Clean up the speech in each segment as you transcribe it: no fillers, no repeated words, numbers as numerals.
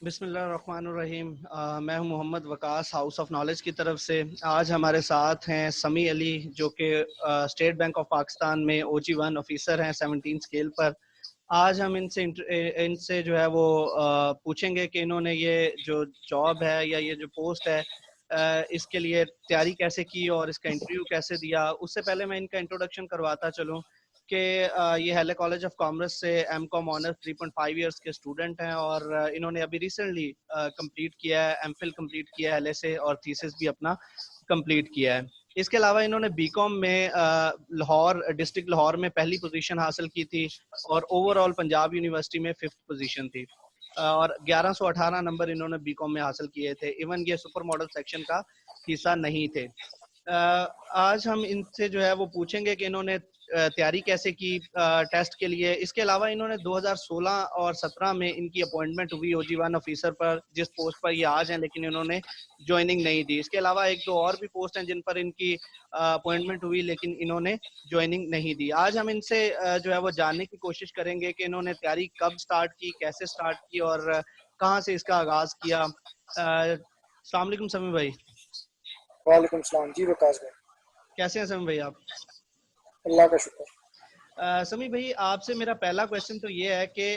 बिस्मिल्लाहिर्रहमानिर्रहीम। मैं हूं Mohammad Waqas, house of knowledge की तरफ से। आज हमारे साथ हैं समी अली, जो कि स्टेट बैंक ऑफ पाकिस्तान में OG1 ऑफिसर हैं 17 स्केल पर। आज हम इनसे जो है वो पूछेंगे कि इन्होंने ये जो जॉब है या ये जो पोस्ट है इसके लिए तैयारी कैसे की और इसका इंटरव्यू कैसे दिया। उससे पहले मैं इनका इंट्रोडक्शन करवाता चलूँ कि ये हेले कॉलेज ऑफ कॉमर्स से M.Com ऑनर्स 3.5 इयर्स के स्टूडेंट हैं और इन्होंने अभी रिसेंटली कंप्लीट किया है, M.Phil कंप्लीट किया है हेले से, और थीसिस भी अपना कंप्लीट किया है। इसके अलावा इन्होंने B.Com में लाहौर डिस्ट्रिक्ट लाहौर में पहली पोजीशन हासिल की थी और ओवरऑल पंजाब यूनिवर्सिटी में 5th पोजीशन थी और 1118 नंबर इन्होंने B.Com में हासिल किए थे। इवन ये सुपर मॉडल सेक्शन का हिस्सा नहीं थे। आज हम इनसे जो है वो पूछेंगे कि इन्होंने तैयारी कैसे की टेस्ट के लिए। इसके अलावा इन्होंने 2016 और 17 में इनकी अपॉइंटमेंट हुई OG1 ऑफिसर पर, जिस पोस्ट पर ये आज हैं, लेकिन इन्होंने ज्वाइनिंग नहीं दी। इसके अलावा एक दो और भी पोस्ट हैं जिन पर इनकी अपॉइंटमेंट हुई लेकिन इन्होंने ज्वाइनिंग नहीं दी। आज हम इनसे जो है वो जानने की कोशिश करेंगे कि इन्होंने तैयारी कब स्टार्ट की, कैसे स्टार्ट की और कहाँ से इसका आगाज किया। अस्सलाम वालेकुम समी भाई। वालेकुम सलाम जी वकास भाई। कैसे हैं समी भाई आप? अल्लाह का शुक्र। समी भाई, आपसे मेरा पहला क्वेश्चन तो ये है कि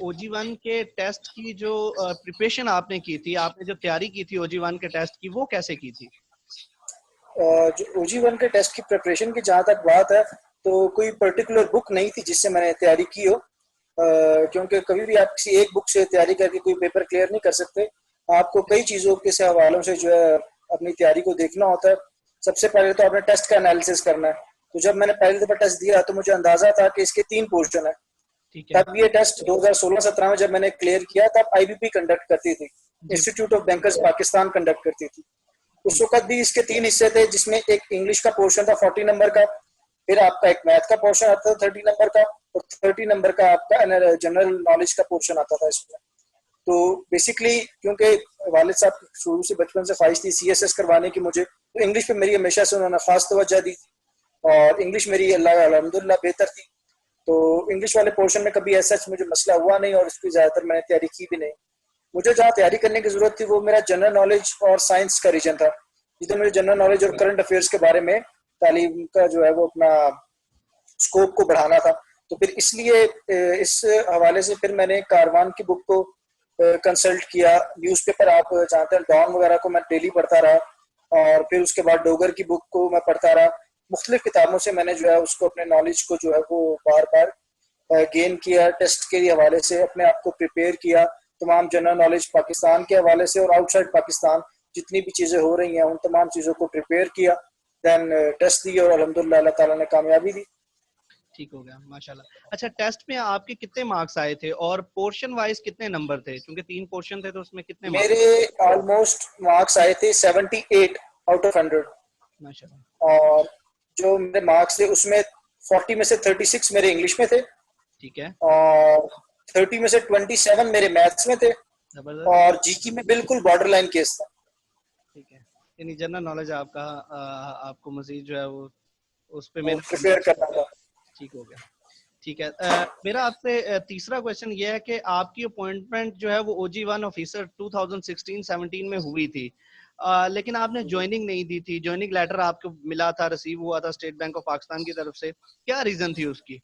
OG1 के टेस्ट की जो प्रिपरेशन आपने की थी, आपने जो तैयारी की थी OG1 के टेस्ट की, वो कैसे की थी? जो OG1 के टेस्ट की प्रिपरेशन की जहाँ तक बात है, तो कोई पर्टिकुलर बुक नहीं थी जिससे मैंने तैयारी की हो, क्योंकि कभी भी आप किसी एक बुक से तैयारी करके कोई पेपर क्लियर नहीं कर सकते। आपको कई चीज़ों के से हवालों से जो है अपनी तैयारी को देखना होता है। सबसे पहले तो आपने टेस्ट का एनालिसिस करना है। तो जब मैंने पहली दफ़ा टेस्ट दिया तो मुझे अंदाजा था कि इसके 3 पोर्शन है। ठीक है। तब ये टेस्ट 2016-17 में जब मैंने क्लियर किया, तब IBP कंडक्ट करती थी, institute of bankers Pakistan conduct करती थी। उस वक्त भी इसके 3 हिस्से थे, जिसमें एक इंग्लिश का पोर्शन था 40 नंबर का, फिर आपका एक मैथ का पोर्शन आता था 30 नंबर का, और 30 नंबर का आपका जनरल नॉलेज का पोर्शन आता था इसमें। तो बेसिकली क्योंकि वालिद साहब शुरू से बचपन से ख्वाहिश थी CSS करवाने की मुझे, तो इंग्लिश पे मेरी हमेशा से उन्होंने खास तवज्जो दी थी और इंग्लिश मेरी अल्हम्दुलिल्लाह बेहतर थी। तो इंग्लिश वाले पोर्शन में कभी ऐसा मुझे मसला हुआ नहीं और इसकी ज़्यादातर मैंने तैयारी की भी नहीं। मुझे जहाँ तैयारी करने की जरूरत थी वो मेरा जनरल नॉलेज और साइंस का रीजन था, जिधर मुझे जनरल नॉलेज और करंट अफेयर्स के बारे में तालीम का जो है वो अपना स्कोप को बढ़ाना था। तो फिर इसलिए इस हवाले से फिर मैंने कारवान की बुक को कंसल्ट किया। न्यूज़पेपर आप जानते हैं, डॉन वगैरह को मैं डेली पढ़ता रहा और फिर उसके बाद डोगर की बुक को मैं पढ़ता रहा। मुख्तलिफ किताबों से मैंने जो है उसको अपने नॉलेज को जो है वो बार बार गेन किया। टेस्ट के हवाले से अपने आप को प्रिपेयर किया, तमाम जनरल नॉलेज पाकिस्तान के हवाले से और आउटसाइड पाकिस्तान जितनी भी चीज़ें हो रही हैं उन तमाम चीज़ों को प्रिपेयर किया। देन टेस्ट दी और अल्हम्दुलिल्लाह अल्लाह ताला ने कामयाबी दी। ठीक हो गया, माशाल्लाह। अच्छा, टेस्ट में आपके कितने मार्क्स आए थे और पोर्शन वाइज कितने नंबर थे? क्योंकि 3 पोर्शन थे तो उसमें कितने मेरे मार्क्स? ऑलमोस्ट मार्क्स आए थे 78 आउट ऑफ 100 माशाल्लाह। और जो मेरे मार्क्स थे उसमें 40 में से 36 मेरे इंग्लिश में थे। ठीक है। और 30 में से 27 मेरे मैथ्स में थे जबरदस्त। और जीके में बिल्कुल बॉर्डर लाइन केस था। ठीक है, यानी जनरल नॉलेज आपका आपको मजीद जो है वो उस पे वो मेहनत करनी प्रिपेयर करना था। ठीक हो गया। ठीक है। मेरा आपसे तीसरा क्वेश्चन ये है कि आपकी अपॉइंटमेंट जो है वो OG1 ऑफिसर 2016-17 में हुई थी, लेकिन आपने ज्वाइनिंग नहीं दी थी। ज्वाइनिंग लेटर आपको मिला था, रिसीव हुआ था स्टेट बैंक ऑफ पाकिस्तान की तरफ से, क्या रीजन थी उसकी?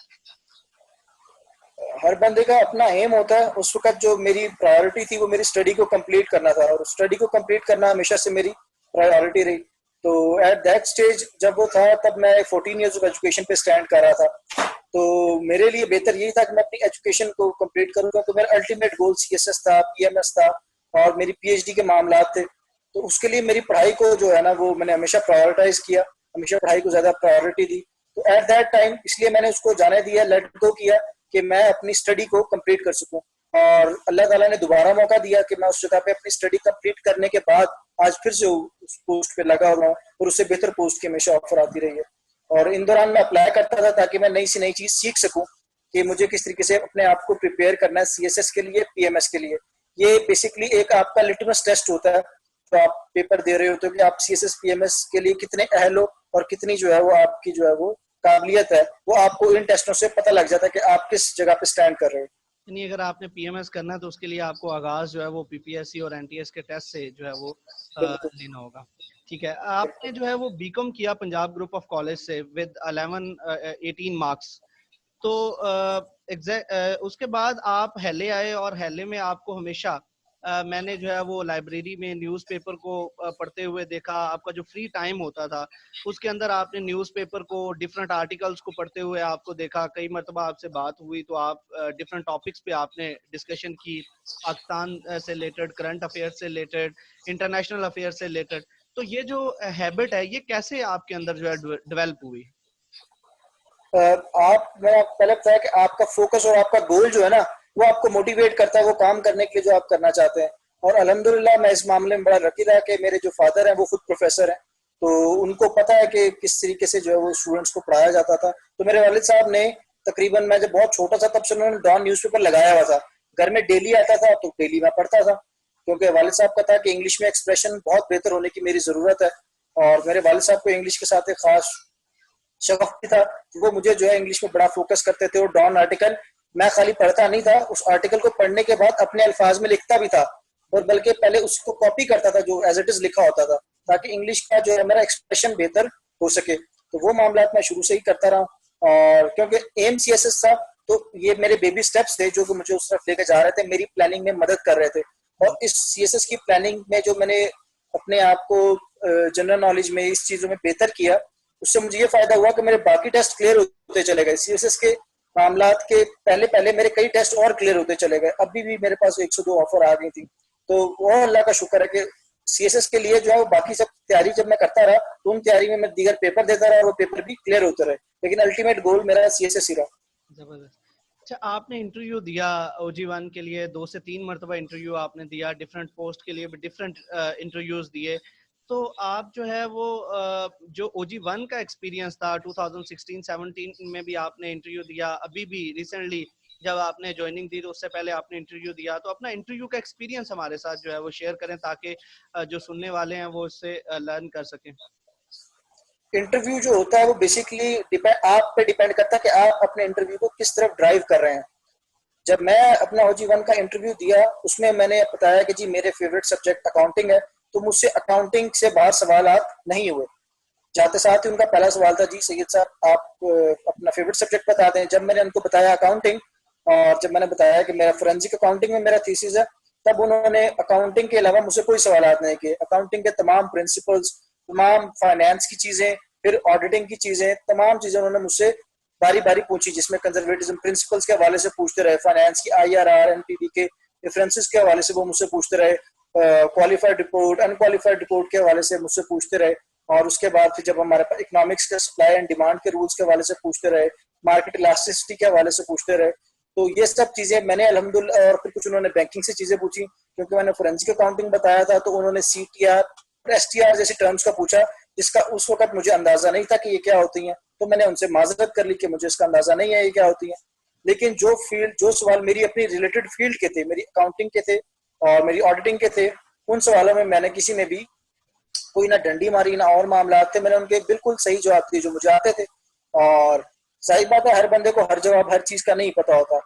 हर बंदे का अपना एम होता है। उस वक्त जो मेरी प्रायोरिटी थी वो मेरी स्टडी को कंप्लीट करना था और स्टडी को कंप्लीट करना हमेशा से मेरी प्रायोरिटी रही। तो एट दैट स्टेज जब वो था, तब मैं 14 इयर्स ऑफ एजुकेशन पे स्टैंड कर रहा था। तो मेरे लिए बेहतर यही था कि मैं अपनी एजुकेशन को कंप्लीट करूँ, क्योंकि मेरा अल्टीमेट गोल CSS था, PMS था और मेरी PhD के मामला थे। तो उसके लिए मेरी पढ़ाई को जो है ना वो मैंने हमेशा प्रायोरिटाइज किया, हमेशा पढ़ाई को ज्यादा प्रायोरिटी दी। तो एट दैट टाइम इसलिए मैंने उसको जाने दिया, लेट गो किया कि मैं अपनी स्टडी को कंप्लीट कर सकूं। और अल्लाह ताला ने दोबारा मौका दिया कि मैं उस जगह पे अपनी स्टडी कंप्लीट करने के बाद आज फिर से उस पोस्ट पे लगा हुआ हूँ और उससे बेहतर पोस्ट की हमेशा ऑफर आती रही है। और इन दौरान मैं अप्लाई करता था ताकि मैं नई से नई चीज सीख सकूं कि मुझे किस तरीके से अपने आप को प्रिपेयर करना है CSS के लिए, PMS के लिए। ये बेसिकली एक आपका लिटमस टेस्ट होता है। तो आप पेपर दे रहे होते हो कि आप CSS PMS के लिए कितने अहल हो और कितनी जो है वो आपकी जो है वो काबिलियत है, वो आपको इन टेस्टों से पता लग जाता है कि आप किस जगह पे स्टैंड कर रहे हो। यानी अगर आपने पीएमएस करना है तो उसके लिए आपको आगाज जो है वो पीपीएससी और एनटीएस के टेस्ट से जो है वो बिल्कुल लेना होगा। ठीक है, आपने बिल्कुल। जो है वो बीकॉम किया पंजाब ग्रुप ऑफ कॉलेज से विद 18 मार्क्स। तो उसके बाद आप हेले आए और हेले में आपको हमेशा मैंने जो है वो लाइब्रेरी में न्यूज़पेपर को पढ़ते हुए देखा। आपका जो फ्री टाइम होता था उसके अंदर आपने न्यूज़पेपर को, डिफरेंट आर्टिकल्स को पढ़ते हुए आपको देखा। कई मरतबा आपसे बात हुई तो आप डिफरेंट टॉपिक्स पे आपने डिस्कशन की, पाकिस्तान से रिलेटेड, करंट अफेयर से रिलेटेड, इंटरनेशनल अफेयर से रिलेटेड। तो ये जो हैबिट है ये कैसे आपके अंदर जो है डेवलप हुई? आप मैं आपको पहले बताया कि आपका फोकस और आपका गोल जो है ना, वो आपको मोटिवेट करता है वो काम करने के लिए जो आप करना चाहते हैं। और अल्हम्दुलिल्लाह मैं इस मामले में बड़ा लकी रहा कि मेरे जो फादर हैं वो खुद प्रोफेसर हैं, तो उनको पता है कि किस तरीके से जो है वो स्टूडेंट्स को पढ़ाया जाता था। तो मेरे वालिद साहब ने तकरीबन, मैं जब बहुत छोटा था तब से उन्होंने डॉन न्यूज़पेपर लगाया हुआ था, घर में डेली आता था तो डेली मैं पढ़ता था, क्योंकि वालिद साहब का था कि इंग्लिश में एक्सप्रेशन बहुत बेहतर होने की मेरी जरूरत है। और मेरे वालिद साहब को इंग्लिश के साथ एक खास शौक भी था, वो मुझे जो है इंग्लिश में बड़ा फोकस करते थे। और डॉन आर्टिकल मैं खाली पढ़ता नहीं था, उस आर्टिकल को पढ़ने के बाद अपने अल्फाज में लिखता भी था, और बल्कि पहले उसको कॉपी करता था जो एज इट इज लिखा होता था, ताकि इंग्लिश का जो है मेरा एक्सप्रेशन बेहतर हो सके। तो वो मामला मैं शुरू से ही करता रहा। और क्योंकि एम सी एस एस था, तो ये मेरे बेबी स्टेप्स थे जो कि मुझे उस तरफ लेकर जा रहे थे, मेरी प्लानिंग में मदद कर रहे थे। और इस सी एस एस की प्लानिंग में जो मैंने अपने आप को जनरल नॉलेज में इस चीजों में बेहतर किया, उससे मुझे ये फायदा हुआ कि मेरे बाकी टेस्ट क्लियर होते चले गए। सीएसएस के मामलात के पहले पहले मेरे कई टेस्ट और क्लियर होते चले गए, अभी भी मेरे पास 102 ऑफर आ गई थी। तो वो अल्लाह का शुक्र है कि सीएसएस के लिए जो है बाकी सब तैयारी जब मैं करता रहा, तो उन तैयारी में मैं दीगर पेपर देता रहा और वो पेपर भी क्लियर होते रहे, लेकिन अल्टीमेट गोल मेरा सीएसएस ही रहा। जबरदस्त। अच्छा, आपने इंटरव्यू दिया OG1 के लिए, 2 से 3 मरतबा इंटरव्यू आपने दिया, डिफरेंट पोस्ट के लिए भी डिफरेंट इंटरव्यूज दिए। तो आप जो है वो जो OG1 का एक्सपीरियंस था 2016-17 में भी आपने इंटरव्यू दिया, अभी भी रिसेंटली जब आपने ज्वाइनिंग दी तो उससे पहले आपने इंटरव्यू दिया। तो अपना इंटरव्यू का एक्सपीरियंस हमारे साथ जो है वो शेयर करें ताकि जो सुनने वाले हैं वो उससे लर्न कर सकें। इंटरव्यू जो होता है वो बेसिकली डिपेंड आप पे डिपेंड करता है कि आप अपने इंटरव्यू को किस तरफ ड्राइव कर रहे हैं। जब मैं अपना OG1 का इंटरव्यू दिया, उसमें मैंने बताया कि जी मेरे फेवरेट सब्जेक्ट अकाउंटिंग है, तो मुझसे अकाउंटिंग से बाहर सवाल नहीं हुए। जाते साथ ही उनका पहला सवाल था, जी सैयद साहब आप अपना फेवरेट सब्जेक्ट बता दें। जब मैंने उनको बताया अकाउंटिंग, और जब मैंने बताया कि मेरा फोरेंसिक अकाउंटिंग में मेरा थीसिस है, तब उन्होंने अकाउंटिंग के अलावा मुझसे कोई सवाल नहीं किए। अकाउंटिंग के तमाम प्रिंसिपल्स, तमाम फाइनेंस की चीजें, फिर ऑडिटिंग की चीजें, तमाम चीजें उन्होंने मुझसे बारी बारी पूछी, जिसमें कंजर्वेटिज्म प्रिंसिपल्स के हवाले से पूछते रहे, फाइनेंस की IRR NPV के डिफरेंसेस के हवाले से वो मुझसे पूछते रहे, क्वालिफाइड रिपोर्ट अनक्वालिफाइड रिपोर्ट के हवाले से मुझसे पूछते रहे। और उसके बाद फिर जब हमारे पास इकोनॉमिक्स के सप्लाई एंड डिमांड के रूल्स के हवाले से पूछते रहे, मार्केट इलास्टिसिटी के हवाले से पूछते रहे। तो ये सब चीजें मैंने अल्हम्दुलिल्लाह, और फिर कुछ उन्होंने बैंकिंग से चीजें पूछी, क्योंकि मैंने फोरेंसिक अकाउंटिंग बताया था, तो उन्होंने CTR और STR जैसी टर्म्स का पूछा, जिसका उस वक्त मुझे अंदाजा नहीं था कि ये क्या होती हैं। तो मैंने उनसे माजरत कर ली कि मुझे इसका अंदाजा नहीं है ये क्या होती है। लेकिन जो सवाल मेरी अपनी रिलेटेड फील्ड के थे, मेरी अकाउंटिंग के थे और मेरी ऑडिटिंग के थे, उन सवालों में मैंने किसी में भी कोई ना डंडी मारी ना और मामला थे, मैंने उनके बिल्कुल सही जवाब दिए जो मुझे आते थे। और सही बात है, हर बंदे को हर जवाब हर चीज का नहीं पता होता,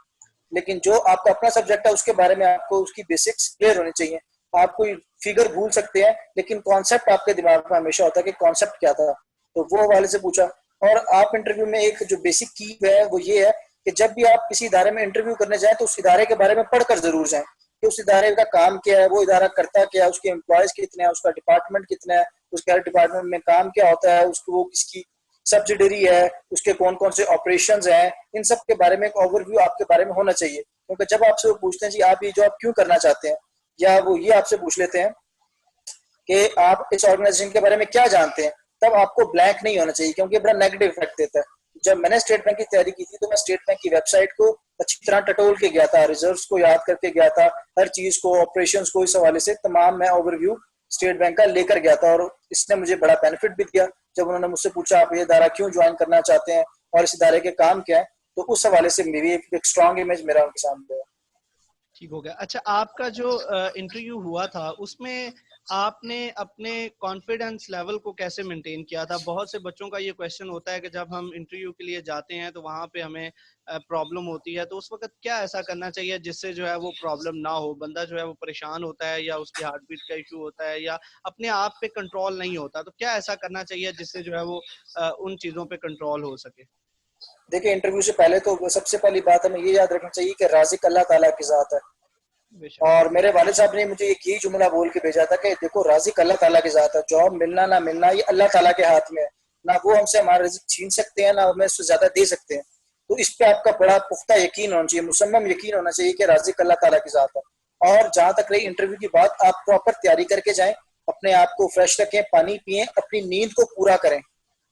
लेकिन जो आपका अपना सब्जेक्ट है उसके बारे में आपको उसकी बेसिक्स क्लियर होनी चाहिए। आप कोई फिगर भूल सकते हैं, लेकिन कॉन्सेप्ट आपके दिमाग में हमेशा होता है कि कॉन्सेप्ट क्या था। तो वो वाले से पूछा। और आप इंटरव्यू में एक जो बेसिक की है वो ये है कि जब भी आप किसी इदारे में इंटरव्यू करने जाएं, तो उस इदारे के बारे में पढ़कर जरूर जाएं कि उस इदारे का काम क्या है, वो इदारा करता क्या है, उसके एम्प्लॉयज कितने हैं, उसका डिपार्टमेंट कितना है, उसके हर डिपार्टमेंट में काम क्या होता है, उसको वो किसकी सब्सिडरी है, उसके कौन कौन से ऑपरेशंस हैं, इन सब के बारे में एक ओवरव्यू आपके बारे में होना चाहिए। क्योंकि जब आपसे वो पूछते हैं जी आप ये जॉब क्यों करना चाहते हैं, या वो ये आपसे पूछ लेते हैं कि आप इस ऑर्गेनाइजेशन के बारे में क्या जानते हैं, तब आपको ब्लैंक नहीं होना चाहिए, क्योंकि बड़ा नेगेटिव इफेक्ट देता है। जब मैंने स्टेट बैंक की तैयारी की थी, तो मैं स्टेट बैंक की वेबसाइट को अच्छी तरह टटोल के गया था, रिजर्व्स को याद करके गया था, हर चीज को, ऑपरेशंस को, इस हवाले से तमाम मैं ओवरव्यू स्टेट बैंक का लेकर गया था। और इसने मुझे बड़ा बेनिफिट भी दिया। जब उन्होंने मुझसे पूछा आप ये इदारा क्यों ज्वाइन करना चाहते हैं और इस इदारे के काम क्या है, तो उस हवाले से मेरी एक स्ट्रॉन्ग इमेज मेरा उनके सामने है। ठीक हो गया। अच्छा, आपका जो इंटरव्यू हुआ था उसमें आपने अपने कॉन्फिडेंस लेवल को कैसे मेंटेन किया था? बहुत से बच्चों का ये क्वेश्चन होता है कि जब हम इंटरव्यू के लिए जाते हैं तो वहाँ पे हमें प्रॉब्लम होती है, तो उस वक्त क्या ऐसा करना चाहिए जिससे जो है वो प्रॉब्लम ना हो? बंदा जो है वो परेशान होता है या उसकी हार्ट बीट का इशू होता है या अपने आप पे कंट्रोल नहीं होता, तो क्या ऐसा करना चाहिए जिससे जो है वो उन चीजों पे कंट्रोल हो सके? देखिए, इंटरव्यू से पहले तो सबसे पहली बात हमें ये याद रखनी चाहिए कि राज़िक अल्लाह ताला की ज़ात है। बेशक। और मेरे वालिद साहब ने मुझे एक यही जुमला बोल के भेजा था कि देखो, राज़िक अल्लाह ताला की ज़ात है, जॉब मिलना ना मिलना ये अल्लाह ताला के हाथ में है। ना वो हमसे हमारा रिज़्क छीन सकते हैं, ना हमें उससे ज़्यादा दे सकते हैं। तो इस पे आपका बड़ा पुख्ता यकीन होना चाहिए, मुसम्मम यकीन होना चाहिए कि राज़िक अल्लाह ताला की ज़ात है। और जहाँ तक रही इंटरव्यू की बात, आप प्रॉपर तैयारी करके जाएँ, अपने आप को फ्रेश रखें, पानी पिएँ, अपनी नींद को पूरा करें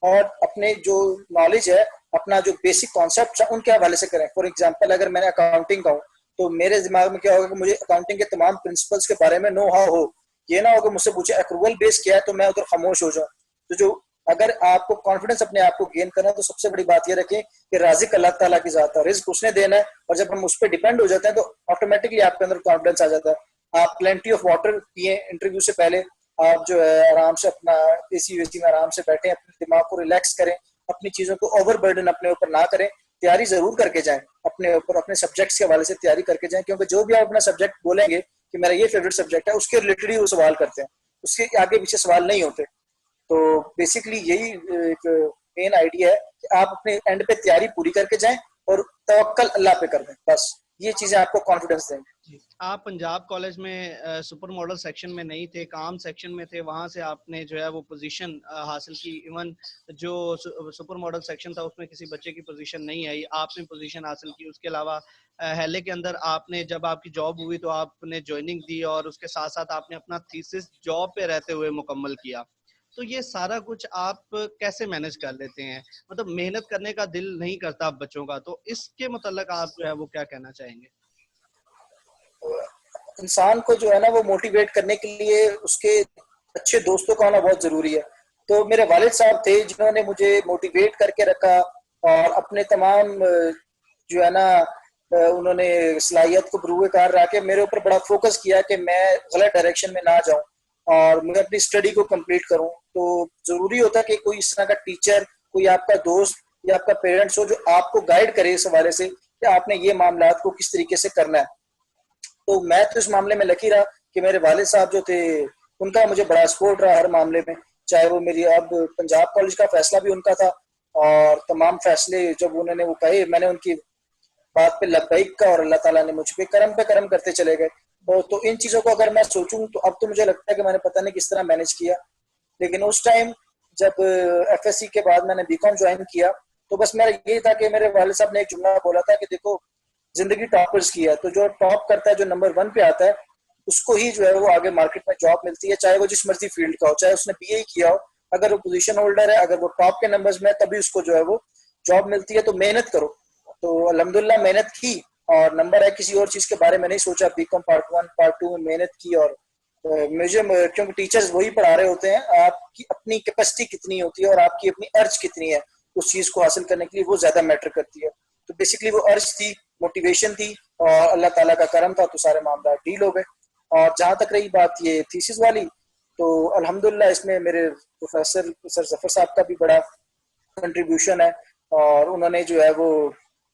और अपने जो नॉलेज है, अपना जो बेसिक कॉन्सेप्ट है, उनके हवाले से करें। फॉर एग्जाम्पल, अगर मैंने अकाउंटिंग का हूँ, तो मेरे दिमाग में क्या होगा कि मुझे अकाउंटिंग के तमाम प्रिंसिपल्स के बारे में नो हाउ हो। ये ना हो कि मुझसे पूछे अक्रूवल बेस क्या है तो मैं उधर खामोश हो जाऊं। तो जो अगर आपको कॉन्फिडेंस अपने आप को गेन करना है, तो सबसे बड़ी बात ये रखें कि राज़िक अल्लाह ताला की ज़ात है, रिज़्क उसने देना है। और जब हम उस पर डिपेंड हो जाते हैं तो ऑटोमेटिकली आपके अंदर कॉन्फिडेंस आ जाता है। आप प्लेंटी ऑफ वाटर पिए इंटरव्यू से पहले। आप जो है आराम से अपना एसी वेसी में आराम से बैठे, अपने दिमाग को रिलैक्स करें, अपनी चीजों को ओवर बर्डन अपने ऊपर ना करें। तैयारी जरूर करके जाएं, अपने ऊपर अपने सब्जेक्ट्स के हवाले से तैयारी करके जाएं, क्योंकि जो भी आप अपना सब्जेक्ट बोलेंगे कि मेरा ये फेवरेट सब्जेक्ट है, उसके रिलेटेड ही वो सवाल करते हैं, उसके आगे पीछे सवाल नहीं होते। तो बेसिकली यही एक मेन आइडिया है कि आप अपने एंड पे तैयारी पूरी करके जाएं और तवक्कल अल्लाह पे कर दें। बस ये चीजें आपको कॉन्फिडेंस देंगी। जी। आप पंजाब कॉलेज में सुपर मॉडल सेक्शन में नहीं थे, काम सेक्शन में थे, वहां से आपने जो है वो पोजीशन हासिल की। इवन जो सुपर मॉडल सेक्शन था उसमें किसी बच्चे की पोजीशन नहीं आई, आपने पोजीशन हासिल की। उसके अलावा हेले के अंदर आपने, जब आपकी जॉब हुई तो आपने ज्वाइनिंग दी और उसके साथ साथ आपने अपना थीसिस जॉब पे रहते हुए मुकम्मल किया। तो ये सारा कुछ आप कैसे मैनेज कर लेते हैं? मतलब मेहनत करने का दिल नहीं करता बच्चों का, तो इसके मुतल्लिक आप जो है वो क्या कहना चाहेंगे? इंसान को जो है ना वो मोटिवेट करने के लिए उसके अच्छे दोस्तों का होना बहुत जरूरी है। तो मेरे वालिद साहब थे जिन्होंने मुझे मोटिवेट करके रखा और अपने तमाम जो है ना उन्होंने सलाहियत को बरूए कार रहा के मेरे ऊपर बड़ा फोकस किया कि मैं गलत डायरेक्शन में ना जाऊं और मैं अपनी स्टडी को कंप्लीट करूं। तो जरूरी होता है कि कोई इस तरह का टीचर, कोई आपका दोस्त या आपका पेरेंट्स हो जो आपको गाइड करे इस हवाले से कि आपने ये मामला को किस तरीके से करना है। तो मैं तो इस मामले में लकी रहा कि मेरे वालिद साहब जो थे उनका मुझे बड़ा सपोर्ट रहा हर मामले में। चाहे वो मेरी, अब पंजाब कॉलेज का फैसला भी उनका था और तमाम फैसले जब उन्होंने वो कहे, मैंने उनकी बात पे लब्बैक का और अल्लाह ताला ने मुझ पे करम करते चले गए। तो इन चीजों को अगर मैं सोचूं तो अब तो मुझे लगता है कि मैंने पता नहीं किस तरह मैनेज किया। लेकिन उस टाइम जब एफएससी के बाद मैंने बीकॉम ज्वाइन किया, तो बस मेरा यही था कि मेरे वालिद साहब ने एक जुमला बोला था कि देखो, जिंदगी टॉपर्स की है, तो जो टॉप करता है, जो नंबर वन पे आता है, उसको ही जो है वो आगे मार्केट में जॉब मिलती है, चाहे वो जिस मर्जी फील्ड का हो, चाहे उसने बीए ही किया हो। अगर वो पोजीशन होल्डर है, अगर वो टॉप के नंबर्स में है, तभी उसको जो है वो जॉब मिलती है। तो मेहनत करो। तो अल्हम्दुलिल्लाह मेहनत की और नंबर है किसी और चीज के बारे में नहीं सोचा। BCom part one part two में मेहनत की और मुझे, क्योंकि टीचर्स वही पढ़ा रहे होते हैं, आपकी अपनी कैपेसिटी कितनी होती है और आपकी अपनी अर्ज कितनी है उस चीज को हासिल करने के लिए, वो ज्यादा मैटर करती है। तो बेसिकली वो अर्ज थी, मोटिवेशन थी और अल्लाह ताला का करम था, तो सारे मामला डील हो गए। और जहां तक रही बात ये थीसिस वाली, तो अल्हम्दुलिल्लाह इसमें मेरे प्रोफेसर सर जफर साहब का भी बड़ा कंट्रीब्यूशन है। और उन्होंने जो है वो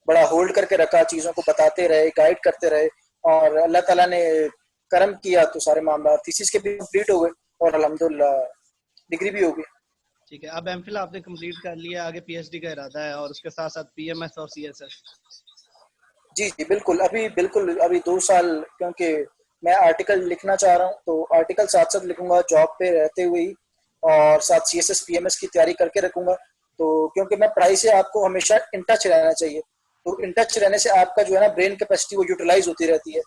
बड़ा होल्ड करके रखा, चीजों को बताते रहे, गाइड करते रहे और अल्लाह ताला ने करम किया तो सारे मामला थीसिस के भी कंप्लीट हो गए और अल्हम्दुलिल्लाह डिग्री भी हो गई। ठीक है, अब एमफिल आपने कंप्लीट कर लिया, आगे पीएचडी का इरादा है और उसके साथ साथ पीएमएस और सीएसएस? जी जी बिल्कुल, अभी 2 साल, क्योंकि मैं आर्टिकल लिखना चाह रहा हूँ, तो आर्टिकल साथ साथ लिखूंगा जॉब पे रहते हुए ही और साथ सीएसएस पीएमएस की तैयारी करके रखूंगा। तो क्योंकि मैं पढ़ाई से आपको हमेशा इन टच रहना चाहिए, तो इन टच रहने से आपका जो है ना ब्रेन कैपेसिटी वो यूटिलाइज होती रहती है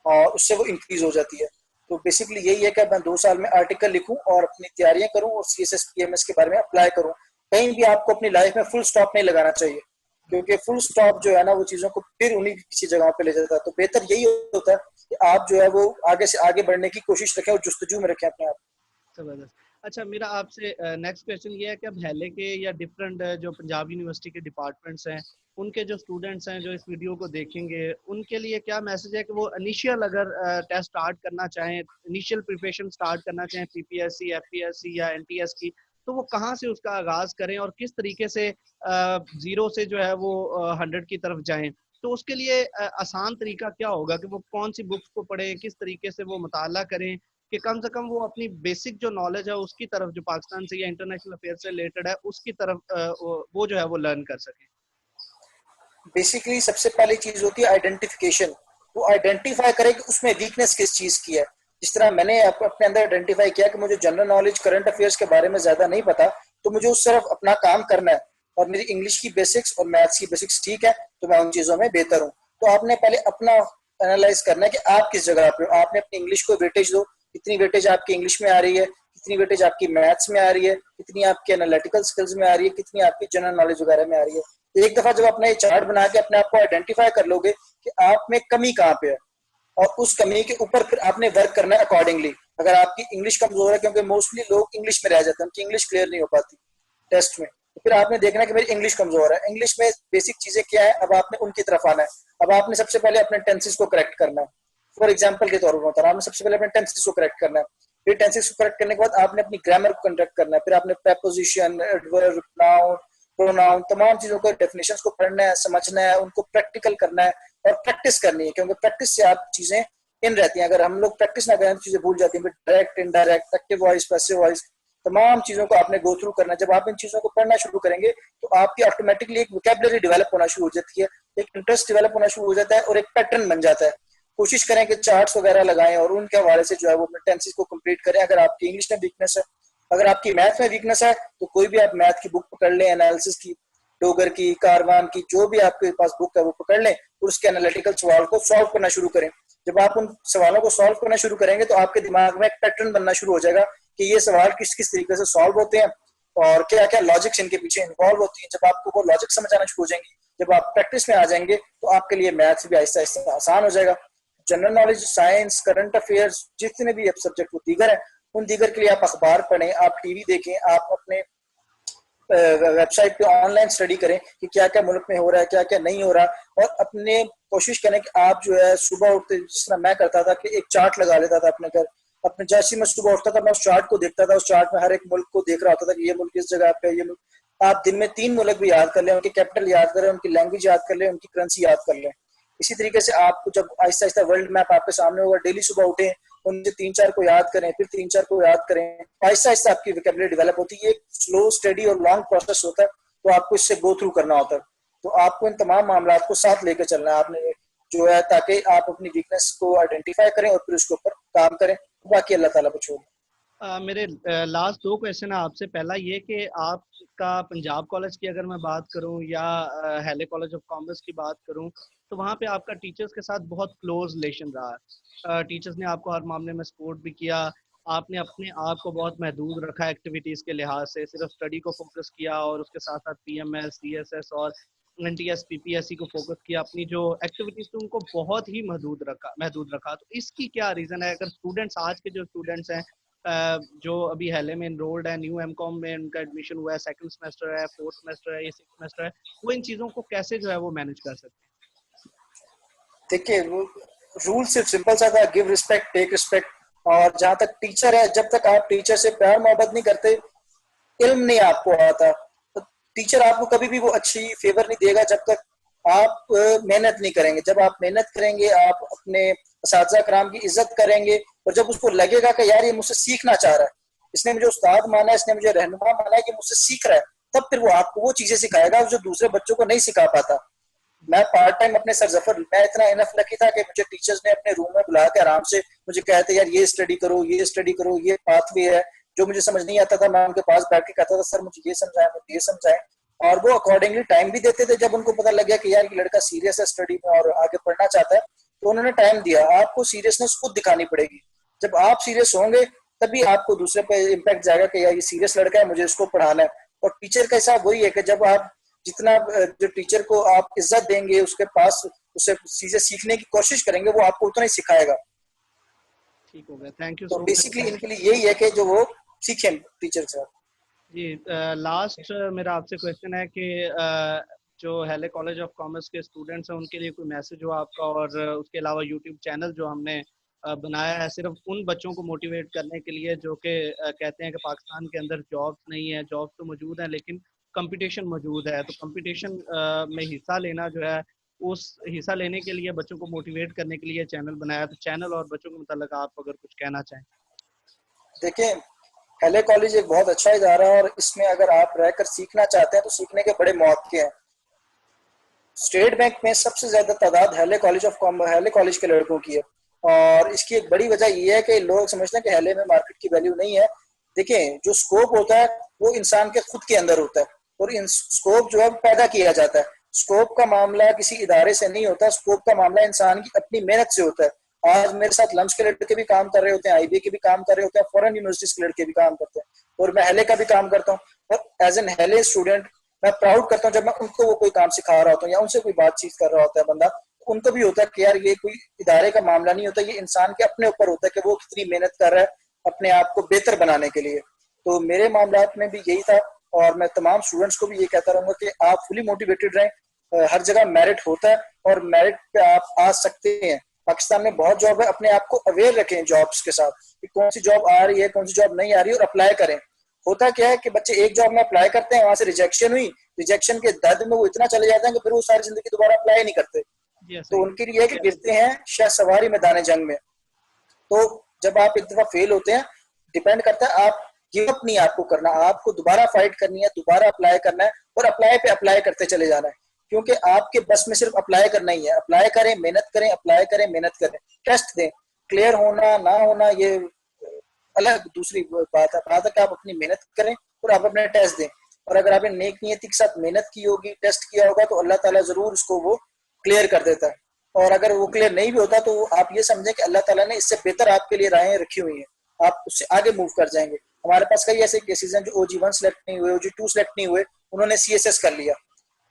और उससे वो इंक्रीज हो जाती है। तो बेसिकली यही है कि मैं 2 साल में आर्टिकल लिखूं और अपनी तैयारियां करूं और सीएसएस पीएमएस के बारे में अप्लाई करूं। कहीं भी आपको अपनी लाइफ में फुल स्टॉप नहीं लगाना चाहिए, क्योंकि फुल स्टॉप जो है ना वो चीजों को फिर उन्हीं किसी जगह पे ले जाता है। तो बेहतर यही होता है कि आप जो है वो आगे से आगे बढ़ने की कोशिश रखें और जुस्तजू में रखें अपने आप। जबरदस्त। अच्छा, मेरा आपसे नेक्स्ट क्वेश्चन ये है कि अब हेले के या डिफरेंट जो पंजाब यूनिवर्सिटी के डिपार्टमेंट्स हैं, उनके जो स्टूडेंट्स हैं जो इस वीडियो को देखेंगे, उनके लिए क्या मैसेज है कि वो इनिशियल अगर टेस्ट स्टार्ट करना चाहें, इनिशियल प्रिपरेशन स्टार्ट करना चाहें पीपीएससी, एफपीएससी या एनटीएस की, तो वो कहाँ से उसका आगाज करें और किस तरीके से जीरो से जो है वो 100 की तरफ जाएं? तो उसके लिए आसान तरीका क्या होगा कि वो कौन सी बुक्स को पढ़ें, किस तरीके से वो मुताला करें कि कम से कम वो अपनी बेसिक जो नॉलेज है उसकी तरफ, जो पाकिस्तान से या इंटरनेशनल अफेयर से रिलेटेड है, उसकी तरफ वो जो है वो लर्न कर सके? बेसिकली सबसे पहली चीज होती है आइडेंटिफिकेशन। वो आइडेंटिफाई करे कि उसमें वीकनेस किस चीज की है। जिस तरह मैंने अपने अंदर आइडेंटिफाई किया कि मुझे जनरल नॉलेज करंट अफेयर्स के बारे में ज्यादा नहीं पता, तो मुझे उस तरफ अपना काम करना है, और मेरी इंग्लिश की बेसिक्स और मैथ्स की बेसिक्स ठीक है, तो मैं उन चीजों में बेहतर हूँ। तो आपने पहले अपना एनालाइज करना है कि आप किस जगह पे हो। आपने अपनी इंग्लिश को वेटेज दो, कितनी वेटेज आपकी इंग्लिश में आ रही है, कितनी वेटेज आपकी मैथ्स में आ रही है, कितनी आपकी एनालिटिकल स्किल्स में आ रही है, कितनी आपकी जनरल नॉलेज वगैरह में आ रही है। एक दफा जब अपना ये चार्ट बना के अपने आप को आइडेंटिफाई कर लोगे कि आप में कमी कहाँ पे है, और उस कमी के ऊपर फिर आपने वर्क करना है अकॉर्डिंगली। अगर आपकी इंग्लिश कमजोर है, क्योंकि मोस्टली लोग इंग्लिश में रह जाते हैं, उनकी इंग्लिश क्लियर नहीं हो पाती टेस्ट में, तो फिर आपने देखना है कि मेरी इंग्लिश कमजोर है। इंग्लिश में बेसिक चीजें क्या है, अब आपने उनकी तरफ आना है। अब आपने सबसे पहले अपने टेंसेस को करेक्ट करना है। फॉर एग्जाम्पल के तौर पर बता रहा हूं, आपने सबसे पहले अपने टेंसेस को करेक्ट करना है। फिर टेंसेस को करेक्ट करने के बाद आपने अपनी ग्रामर को करेक्ट करना है। फिर आपने प्रेपोजिशन, एडवर्ब, नाउन, प्रोनाउन, तमाम चीजों को, डेफिनेशंस को पढ़ना है, समझना है, उनको प्रैक्टिकल करना है और प्रैक्टिस करनी है, क्योंकि प्रैक्टिस से आप चीजें इन रहती हैं। अगर हम लोग प्रैक्टिस ना करें तो चीजें भूल जाती हैं। Direct, indirect, active voice, passive voice, तमाम चीजों को आपने गो थ्रू करना है। जब आप इन चीजों को पढ़ना शुरू करेंगे तो आपकी ऑटोमेटिकली एक वोकैबुलरी डेवलप होना शुरू हो जाती है, एक इंटरेस्ट डेवलप होना शुरू हो जाता है और एक पैटर्न बन जाता है। कोशिश करें कि चार्ट्स वगैरह लगाएं और उनके हवाले से जो है वो अपने टेंसेस को कंप्लीट करें। अगर आपकी इंग्लिश में वीकनेस है, अगर आपकी मैथ में वीकनेस है, तो कोई भी आप मैथ की बुक पकड़ लें, एनालिसिस की, डोगर की, कारवान की, जो भी आपके पास बुक है वो पकड़ लें और उसके एनालिटिकल सवाल को सॉल्व करना शुरू करें। जब आप उन सवालों को सॉल्व करना शुरू करेंगे तो आपके दिमाग में एक पैटर्न बनना शुरू हो जाएगा कि ये सवाल किस किस तरीके से सॉल्व होते हैं और क्या क्या लॉजिक्स इनके पीछे इन्वॉल्व होती है। जब आपको वो लॉजिक समझ आना शुरू हो जाएंगी, जब आप प्रैक्टिस में आ जाएंगे, तो आपके लिए मैथ्स भी आहिस्ता आहिस्ता आसान हो जाएगा। General knowledge, science, current affairs, जितने भी सब्जेक्ट वो दीगर है, उन दीगर के लिए आप अखबार पढ़ें, आप टीवी देखें, आप अपने वेबसाइट पे ऑनलाइन स्टडी करें कि क्या क्या मुल्क में हो रहा है, क्या क्या नहीं हो रहा, और अपने कोशिश करें कि आप जो है सुबह उठते, जिस तरह मैं करता था कि एक चार्ट लगा लेता था अपने घर। अपने जैसे ही मैं सुबह उठता था मैं उस चार्ट को देखता था, उस चार्ट में हर एक मुल्क को देख रहा होता था कि ये मुल्क इस जगह पे, ये मुल्क। आप दिन में 3 मुल्क भी याद कर लें, उनकी कैपिटल याद करें, उनकी लैंग्वेज याद कर लें, उनकी करेंसी याद कर लें। इसी तरीके से आपको जब आहिस्ता आहिस्ता वर्ल्ड मैप आपके सामने होगा, डेली सुबह उठें, उनसे 3-4 को याद करें, फिर 3-4 को याद करें। आहिस्ता आहिस्ता आपकी वोकैबुलरी डेवलप होती है। ये स्लो, स्टडी और लॉन्ग प्रोसेस होता है, तो आपको इससे गो थ्रू करना होता है। तो आपको इन तमाम मामला को साथ लेकर चलना है आपने, जो है, ताकि आप अपनी वीकनेस को आइडेंटिफाई करें और फिर उसके ऊपर काम करें। बाकी अल्लाह ताला को छोड़। मेरे लास्ट 2 क्वेश्चन है आपसे। पहला ये कि आपका पंजाब कॉलेज की अगर मैं बात करूं या हैले कॉलेज ऑफ कॉमर्स की बात करूं, तो वहाँ पे आपका टीचर्स के साथ बहुत क्लोज रिलेशन रहा। टीचर्स ने आपको हर मामले में सपोर्ट भी किया। आपने अपने आप को बहुत महदूद रखा एक्टिविटीज़ के लिहाज से, सिर्फ स्टडी को फोकस किया और उसके साथ साथ पीएमएस, डीएसएस और एनटीएस, पीपीएससी को फोकस किया। अपनी जो एक्टिविटीज़ थी उनको बहुत ही महदूद रखा। तो इसकी क्या रीज़न है? अगर स्टूडेंट्स, आज के जो स्टूडेंट्स हैं जो अभी हाल में इनरोल्ड है, न्यू एमकॉम में उनका एडमिशन हुआ है, सेकंड सेमेस्टर है, फोर्थ सेमेस्टर है, ये सिक्स सेमेस्टर है, वो इन चीजों को कैसे जो है वो मैनेज कर सकते हैं? देखिए, रूल सिर्फ सिंपल सा था, गिव रिस्पेक्ट, टेक रिस्पेक्ट। और जहां तक टीचर है, जब तक आप टीचर से प्यार मोहब्बत नहीं करते, इल्म नहीं आपको आता, तो टीचर आपको कभी भी वो अच्छी फेवर नहीं देगा जब तक आप मेहनत नहीं करेंगे। जब आप मेहनत करेंगे, आप अपने असातिज़ा कराम की इज्जत करेंगे, और जब उसको लगेगा कि यार ये मुझसे सीखना चाह रहा है, इसने मुझे उस्ताद माना है, इसने मुझे रहनुमा माना है कि मुझसे सीख रहा है, तब फिर वो आपको वो चीजें सिखाएगा जो दूसरे बच्चों को नहीं सिखा पाता। मैं पार्ट टाइम अपने सर जफर, मैं इतना इनफ लकी था कि मुझे टीचर्स ने अपने रूम में बुला के आराम से मुझे कहते यार ये स्टडी करो, ये स्टडी करो, ये पाथवे है। जो मुझे समझ नहीं आता था मैं उनके पास बैठ के कहता था सर मुझे ये समझाएं, मुझे ये समझाएं। और वो अकॉर्डिंगली टाइम भी देते थे। जब उनको पता लग गया कि यार ये लड़का सीरियस है स्टडी में और आगे पढ़ना चाहता है, तो उन्होंने टाइम दिया। आपको सीरियसनेस खुद दिखानी पड़ेगी। जब आप सीरियस होंगे तभी आपको दूसरे पे इम्पैक्ट जाएगा कि यार ये सीरियस लड़का है, मुझे इसको पढ़ाना है। और टीचर का हिसाब वही है कि जब आप जितना जो टीचर को आप इज्जत देंगे, उसके पास उससे चीजें सीखने की कोशिश करेंगे, वो आपको उतना ही सिखाएगा। ठीक हो गया, थैंक यू तो सो मच। बेसिकली इनके लिए यही है कि जो वो सीखें टीचर से। जी, लास्ट मेरा आपसे क्वेश्चन है कि जो हैले कॉलेज ऑफ कॉमर्स के स्टूडेंट्स हैं उनके लिए कोई मैसेज हो आपका, और उसके अलावा यूट्यूब चैनल जो हमने बनाया है सिर्फ उन बच्चों को मोटिवेट करने के लिए जो कि कहते हैं कि पाकिस्तान के अंदर जॉब्स नहीं है, जॉब्स तो मौजूद हैं लेकिन कंपटीशन मौजूद है, तो कंपटीशन में हिस्सा लेना जो है, उस हिस्सा लेने के लिए बच्चों को मोटिवेट करने के लिए चैनल बनाया, तो चैनल और बच्चों के मतलब आप अगर कुछ कहना चाहें। देखिए, हैले कॉलेज एक बहुत अच्छा इदारा है और इसमें अगर आप रहकर सीखना चाहते हैं तो सीखने के बड़े मौके हैं। स्टेट बैंक में सबसे ज्यादा तादाद हैले कॉलेज के लड़कों की है, और इसकी एक बड़ी वजह यह है कि लोग समझते हैं कि हैले में मार्केट की वैल्यू नहीं है। देखें, जो स्कोप होता है वो इंसान के खुद के अंदर होता है, और इन स्कोप जो है पैदा किया जाता है। स्कोप का मामला किसी इदारे से नहीं होता, स्कोप का मामला इंसान की अपनी मेहनत से होता है। आज मेरे साथ लम्स के लड़के भी काम कर रहे होते हैं, आईबी के भी काम कर रहे होते हैं, फॉरेन यूनिवर्सिटीज के लड़के भी काम करते हैं, और मैं हैले का भी काम करता हूँ। और एज एन हैले स्टूडेंट मैं प्राउड करता हूँ जब मैं उनको वो कोई काम सिखा रहा होता हूँ या उनसे कोई बातचीत कर रहा होता है बंदा, उनको भी होता है कि यार ये कोई इदारे का मामला नहीं होता, ये इंसान के अपने ऊपर होता है कि वो कितनी मेहनत कर रहा है अपने आप को बेहतर बनाने के लिए। तो मेरे मामला में भी यही था, और मैं तमाम स्टूडेंट्स को भी ये कहता रहूंगा कि आप फुली मोटिवेटेड रहें। हर जगह मेरिट होता है और मेरिट पे आप आ सकते हैं। पाकिस्तान में बहुत जॉब है, अपने आप को अवेयर रखें जॉब्स के साथ कि कौन सी जॉब आ रही है, कौन सी जॉब नहीं आ रही है, और अप्लाई करें। होता क्या है कि बच्चे एक जॉब में अप्लाई करते हैं, वहां से रिजेक्शन हुई, रिजेक्शन के दर्द में वो इतना चले जाते हैं कि फिर वो सारी जिंदगी दोबारा अप्लाई नहीं करते। जी तो सही। उनके लिए है कि गिरते हैं शाह सवारी मैदान जंग में। तो जब आप एक दफा फेल होते हैं, डिपेंड करता है, आप गिव अप नहीं आपको करना, आपको दोबारा फाइट करनी है, दोबारा अप्लाई करना है, और अप्लाई पे अप्लाई करते चले जाना है। क्योंकि आपके बस में सिर्फ अप्लाई करना ही है। अप्लाई करें, मेहनत करें, अप्लाई करें, मेहनत करें, टेस्ट दें। क्लियर होना ना होना ये अलग दूसरी बात है कि आप अपनी मेहनत करें और आप अपने टेस्ट दें। और अगर आपने नेक नियति के साथ मेहनत की होगी, टेस्ट किया होगा, तो अल्लाह ताला जरूर उसको वो क्लियर कर देता है। और अगर वो क्लियर नहीं भी होता तो आप ये समझें कि अल्लाह ताला ने इससे बेहतर आपके लिए राहें रखी हुई हैं, आप उससे आगे मूव कर जाएंगे। हमारे पास कई ऐसे केसेस हैं जो OG1 सेलेक्ट नहीं हुए, OG2 सेलेक्ट नहीं हुए, उन्होंने CSS कर लिया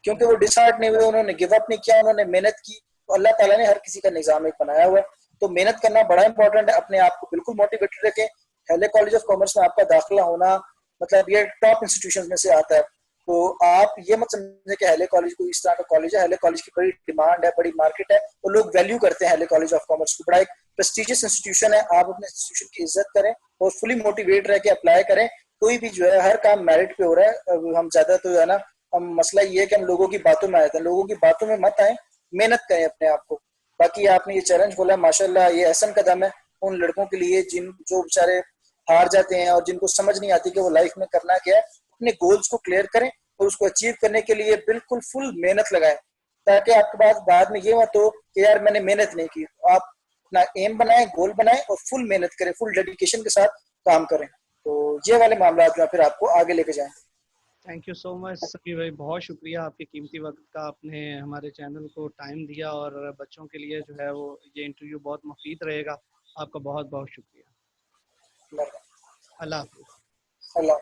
क्योंकि वो डिसहार्ट नहीं हुए, उन्होंने गिव अप नहीं किया, उन्होंने मेहनत की। तो अल्लाह ताला ने हर किसी का निजाम एक बनाया हुआ है। तो मेहनत करना बड़ा इंपॉर्टेंट है, अपने आप को बिल्कुल मोटिवेटेड रखें। हैले कॉलेज ऑफ कॉमर्स में आपका दाखिला होना मतलब ये टॉप इंस्टीट्यूशन में से आता है। तो आप ये मत समझे कि हैले कॉलेज कोई इस तरह का कॉलेज है। हैले कॉलेज की बड़ी डिमांड है, बड़ी मार्केट है, और लोग वैल्यू करते हैं हैले कॉलेज ऑफ कॉमर्स को। बड़ा एक प्रेस्टिजियस इंस्टीट्यूशन है। आप अपने इंस्टीट्यूशन की इज्जत करें और फुली मोटिवेट रह के अप्लाई करें। कोई भी जो है, हर काम मेरिट पे हो रहा है। हम ज्यादा तो है ना, हम मसला ये है कि हम लोगों की बातों में आए थे, लोगों की बातों में मत आए, मेहनत करें अपने आप को। बाकी आपने ये चैलेंज बोला, माशाल्लाह ये अहसन कदम है उन लड़कों के लिए जिन जो बेचारे हार जाते हैं और जिनको समझ नहीं आती कि वो लाइफ में करना क्या है। अपने गोल्स को क्लियर करें और उसको अचीव करने के लिए बिल्कुल फुल मेहनत लगाएं, ताकि आपके पास बाद में ये मत हो कि यार मैंने मेहनत नहीं की। आप अपना एम बनाएं, गोल बनाएं, और फुल मेहनत करें, फुल डेडिकेशन के साथ काम करें। तो ये वाले मामला जो है फिर आपको आगे लेके जाएं। थैंक यू सो मच सभी भाई, बहुत शुक्रिया आपके कीमती वक्त का, आपने हमारे चैनल को टाइम दिया, और बच्चों के लिए जो है वो ये इंटरव्यू बहुत मुफीद रहेगा। आपका बहुत बहुत शुक्रिया। अल्लाह हाफिज़। अल्लाह।